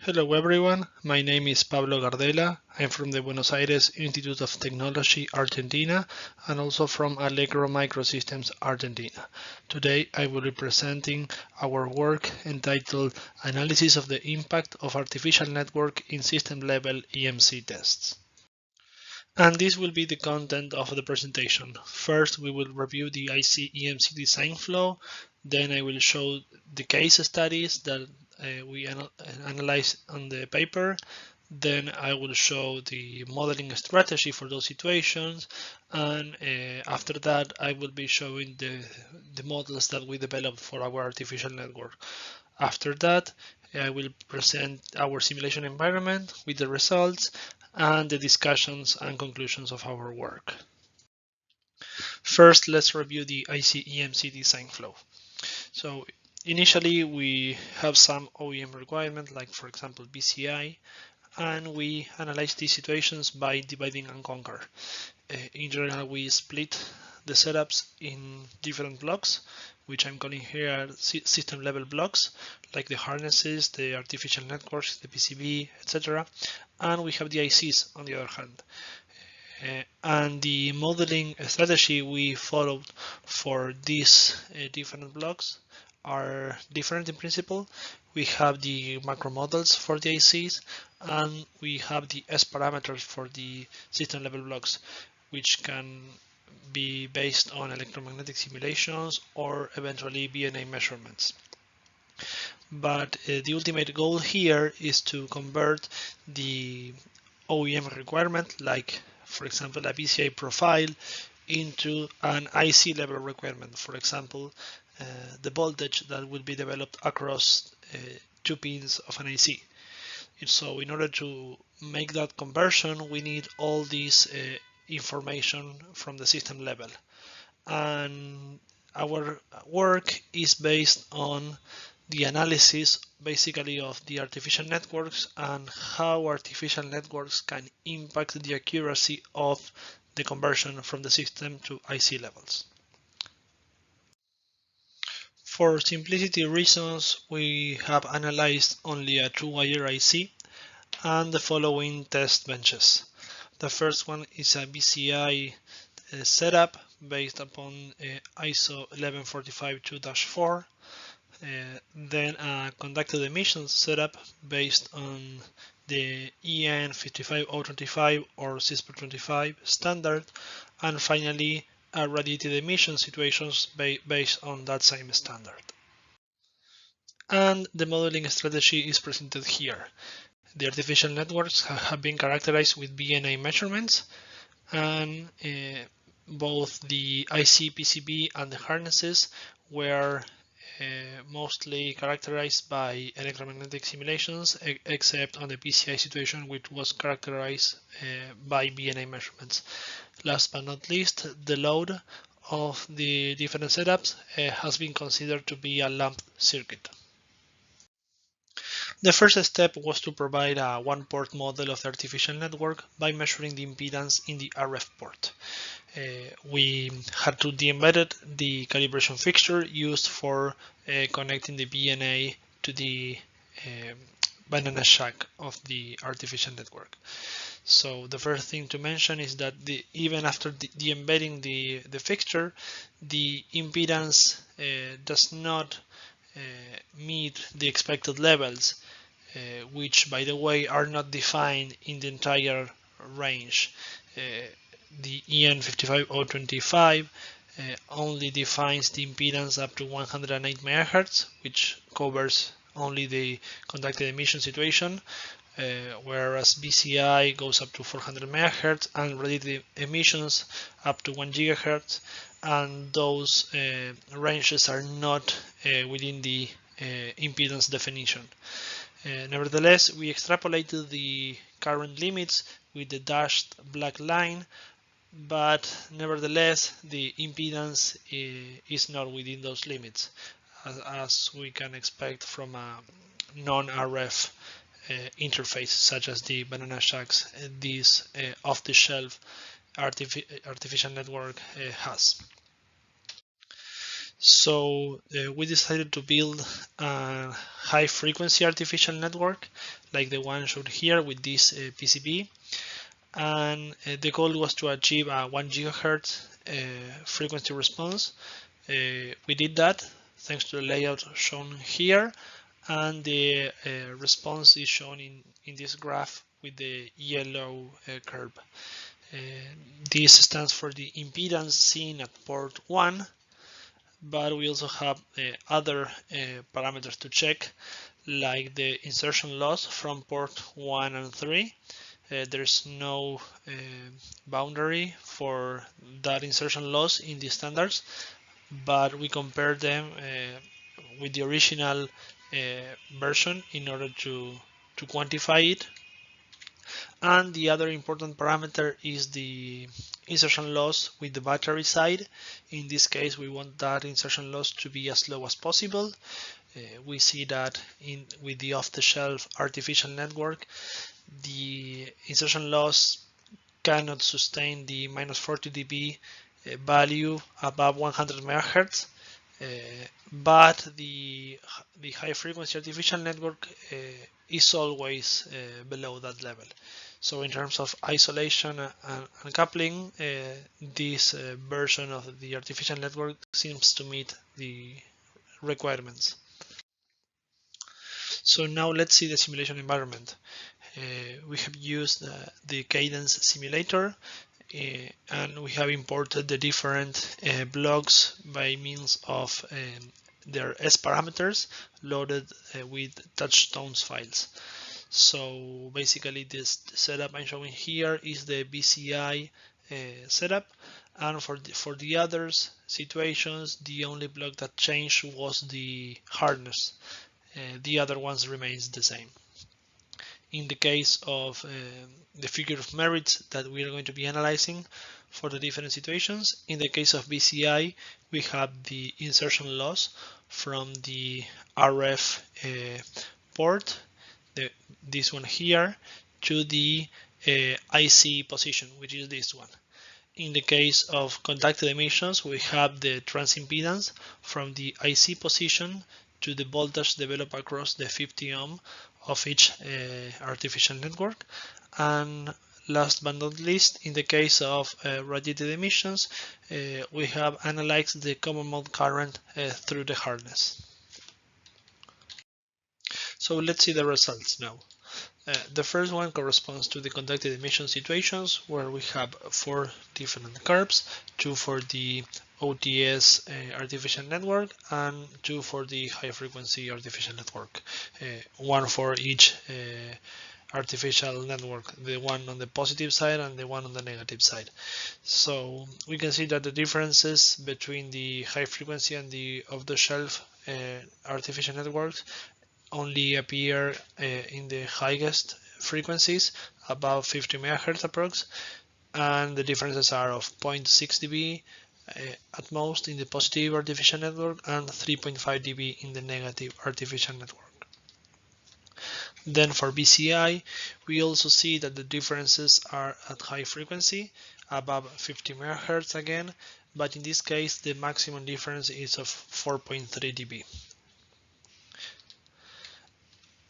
Hello everyone, my name is Pablo Gardela. I'm from the Buenos Aires Institute of Technology, Argentina, and also from Allegro Microsystems, Argentina. Today I will be presenting our work entitled Analysis of the Impact of Artificial Network in System-Level EMC Tests. And this will be the content of the presentation. First, we will review the IC EMC design flow. Then I will show the case studies that we analyze on the paper. Then I will show the modeling strategy for those situations. And after that, I will be showing the models that we developed for our artificial network. After that, I will present our simulation environment with the results and the discussions and conclusions of our work. First, let's review the IC-EMC design flow. So initially, we have some OEM requirements, like for example BCI, and we analyze these situations by dividing and conquer. In general, we split the setups in different blocks, which I'm calling here system level blocks, like the harnesses, the artificial networks, the PCB, etc. And we have the ICs on the other hand. And the modeling strategy we followed for these different blocks are different in principle. We have the macro models for the ICs, and we have the S parameters for the system level blocks, which can be based on electromagnetic simulations or eventually VNA measurements. But the ultimate goal here is to convert the OEM requirement, like for example a PCI profile, into an IC level requirement. For example, the voltage that will be developed across 2 pins of an IC. So in order to make that conversion, we need all this information from the system level. And our work is based on the analysis basically of the artificial networks and how artificial networks can impact the accuracy of the conversion from the system to IC levels. For simplicity reasons, we have analyzed only a 2-wire IC and the following test benches. The first one is a BCI setup based upon ISO 11452-4. Then a conducted emissions setup based on the EN 55025 or CISPR25 standard, and finally a radiated emission situations based on that same standard. And the modeling strategy is presented here. The artificial networks have been characterized with VNA measurements, and both the IC PCB and the harnesses were mostly characterized by electromagnetic simulations, except on the PCI situation, which was characterized by VNA measurements. Last but not least, the load of the different setups has been considered to be a lump circuit. The first step was to provide a one-port model of the artificial network by measuring the impedance in the RF port. We had to de-embedded the calibration fixture used for connecting the VNA to the banana shack of the artificial network. So the first thing to mention is that even after de-embedding the fixture, the impedance does not meet the expected levels, which by the way are not defined in the entire range. The EN 55025 only defines the impedance up to 108 MHz, which covers only the conducted emission situation, whereas BCI goes up to 400 MHz and radiated emissions up to 1 GHz, and those ranges are not within the impedance definition. Nevertheless, we extrapolated the current limits with the dashed black line, but nevertheless the impedance is not within those limits, as we can expect from a non-RF interface such as the banana shacks this off-the-shelf artificial network has. So we decided to build a high frequency artificial network like the one shown here with this PCB, and the goal was to achieve a 1 gigahertz frequency response. We did that thanks to the layout shown here, and the response is shown in this graph with the yellow curve. This stands for the impedance seen at port 1, but we also have other parameters to check, like the insertion loss from port 1 and 3. There's no boundary for that insertion loss in the standards, but we compare them with the original version in order to quantify it. And the other important parameter is the insertion loss with the battery side. In this case, we want that insertion loss to be as low as possible. We see that with the off-the-shelf artificial network, the insertion loss cannot sustain the minus 40 dB value above 100 megahertz, but the high frequency artificial network is always below that level. So in terms of isolation and coupling, this version of the artificial network seems to meet the requirements. So now let's see the simulation environment. We have used the cadence simulator, and we have imported the different blocks by means of their S parameters loaded with touchstones files. So basically this setup I'm showing here is the BCI setup, and for the others situations, the only block that changed was the hardness. The other ones remains the same. In the case of the figure of merit that we are going to be analyzing for the different situations, in the case of BCI, we have the insertion loss from the RF port, this one here, to the IC position, which is this one. In the case of conducted emissions, we have the transimpedance from the IC position to the voltage developed across the 50 ohm of each artificial network. And last but not least, in the case of radiated emissions, we have analyzed the common mode current through the harness. So let's see the results now. The first one corresponds to the conducted emission situations, where we have 4 different curves, 2 for the OTS artificial network and 2 for the high frequency artificial network, 1 for each artificial network, the one on the positive side and the one on the negative side. So we can see that the differences between the high frequency and the off-the-shelf artificial networks only appear in the highest frequencies, above 50 megahertz approx, and the differences are of 0.6 dB at most in the positive artificial network and 3.5 dB in the negative artificial network. Then for BCI, we also see that the differences are at high frequency, above 50 megahertz again, but in this case the maximum difference is of 4.3 dB.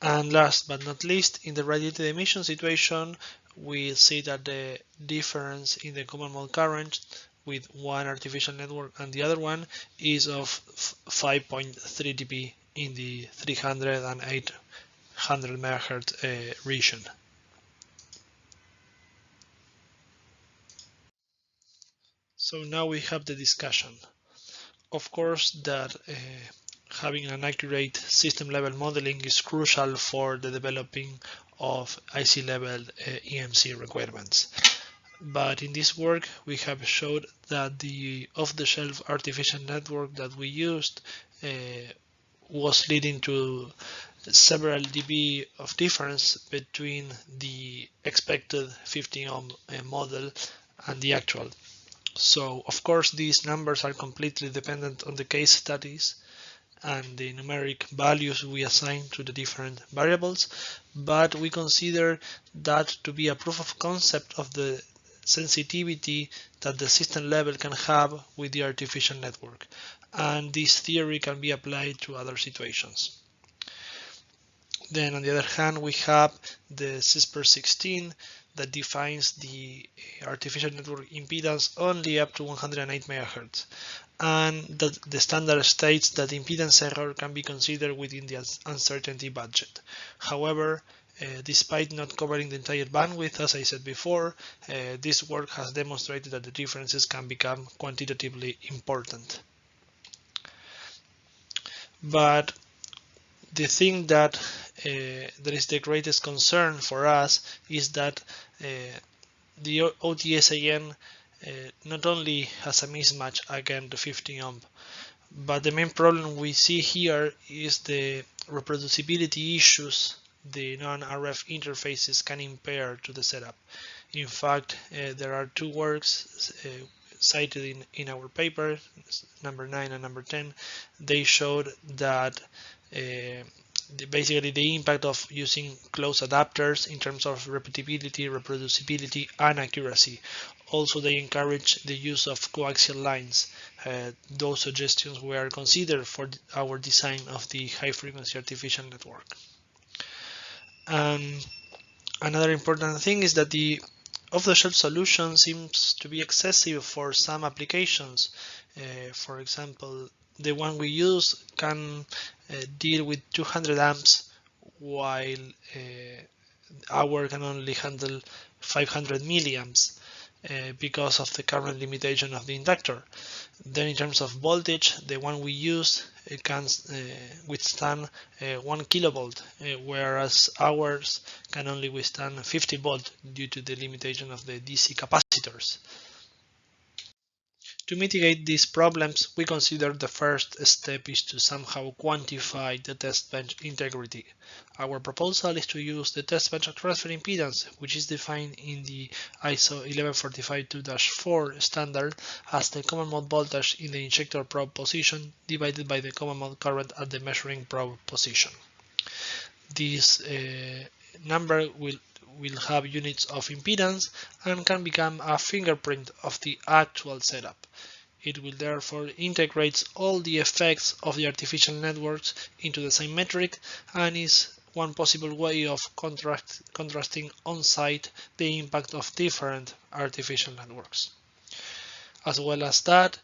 And last but not least, in the radiated emission situation, we see that the difference in the common mode current with one artificial network and the other one is of 5.3 dB in the 300 and 800 megahertz region. So now we have the discussion. Of course, that having an accurate system level modeling is crucial for the developing of IC level EMC requirements. But in this work, we have showed that the off-the-shelf artificial network that we used was leading to several dB of difference between the expected 50 ohm model and the actual. So of course these numbers are completely dependent on the case studies and the numeric values we assign to the different variables, but we consider that to be a proof of concept of the sensitivity that the system level can have with the artificial network, and this theory can be applied to other situations. Then on the other hand, we have the CISPR16 that defines the artificial network impedance only up to 108 MHz. And the standard states that impedance error can be considered within the uncertainty budget. However, despite not covering the entire bandwidth, as I said before, this work has demonstrated that the differences can become quantitatively important. But the thing that is the greatest concern for us is that the OTSAN not only has a mismatch against the 50 ohm, but the main problem we see here is the reproducibility issues the non-RF interfaces can impair to the setup. In fact, there are two works cited in our paper, number 9 and number 10. They showed that basically the impact of using closed adapters in terms of repeatability, reproducibility, and accuracy. Also, they encourage the use of coaxial lines. Those suggestions were considered for our design of the high-frequency artificial network. Another important thing is that the off-the-shelf solution seems to be excessive for some applications. For example, the one we use can deal with 200 amps, while our can only handle 500 milliamps because of the current limitation of the inductor. Then in terms of voltage, the one we use can withstand 1 kilovolt, whereas ours can only withstand 50 volt due to the limitation of the DC capacitors. To mitigate these problems, we consider the first step is to somehow quantify the test bench integrity. Our proposal is to use the test bench transfer impedance, which is defined in the ISO 11452-4 standard as the common mode voltage in the injector probe position divided by the common mode current at the measuring probe position. This number will have units of impedance and can become a fingerprint of the actual setup. It will therefore integrate all the effects of the artificial networks into the same metric and is one possible way of contrasting on-site the impact of different artificial networks. As well as that,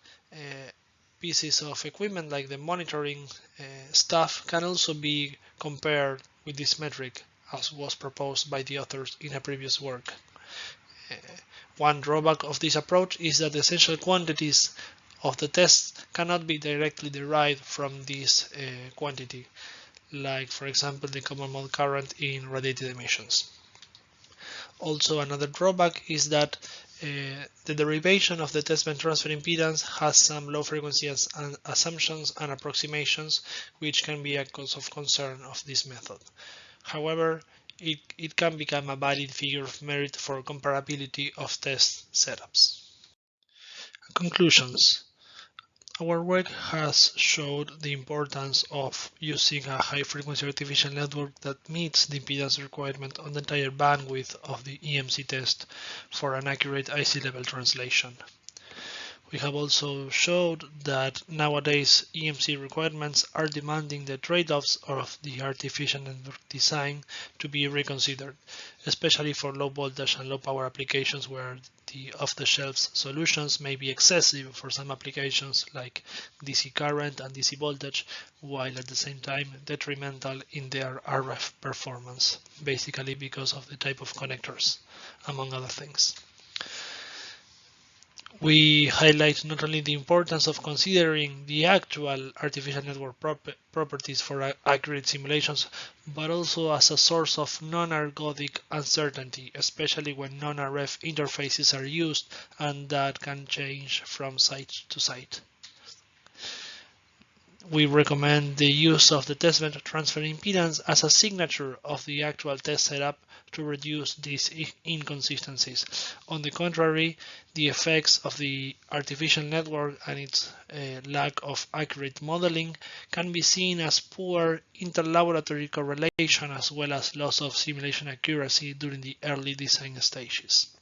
pieces of equipment like the monitoring stuff can also be compared with this metric, as was proposed by the authors in a previous work. One drawback of this approach is that the essential quantities of the tests cannot be directly derived from this quantity, like for example the common mode current in radiated emissions. Also, another drawback is that the derivation of the test bench transfer impedance has some low frequency assumptions and approximations, which can be a cause of concern of this method. However, it can become a valid figure of merit for comparability of test setups. Conclusions. Our work has showed the importance of using a high-frequency artificial network that meets the impedance requirement on the entire bandwidth of the EMC test for an accurate IC level translation. We have also showed that nowadays EMC requirements are demanding the trade-offs of the artificial network design to be reconsidered, especially for low voltage and low power applications where the off-the-shelf solutions may be excessive for some applications like DC current and DC voltage, while at the same time detrimental in their RF performance, basically because of the type of connectors, among other things. We highlight not only the importance of considering the actual artificial network properties for accurate simulations, but also as a source of non-ergodic uncertainty, especially when non-RF interfaces are used and that can change from site to site. We recommend the use of the test bench transfer impedance as a signature of the actual test setup to reduce these inconsistencies. On the contrary, the effects of the artificial network and its lack of accurate modeling can be seen as poor interlaboratory correlation as well as loss of simulation accuracy during the early design stages.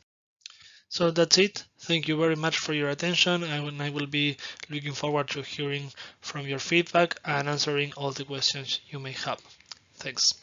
So that's it. Thank you very much for your attention. I will be looking forward to hearing from your feedback and answering all the questions you may have. Thanks.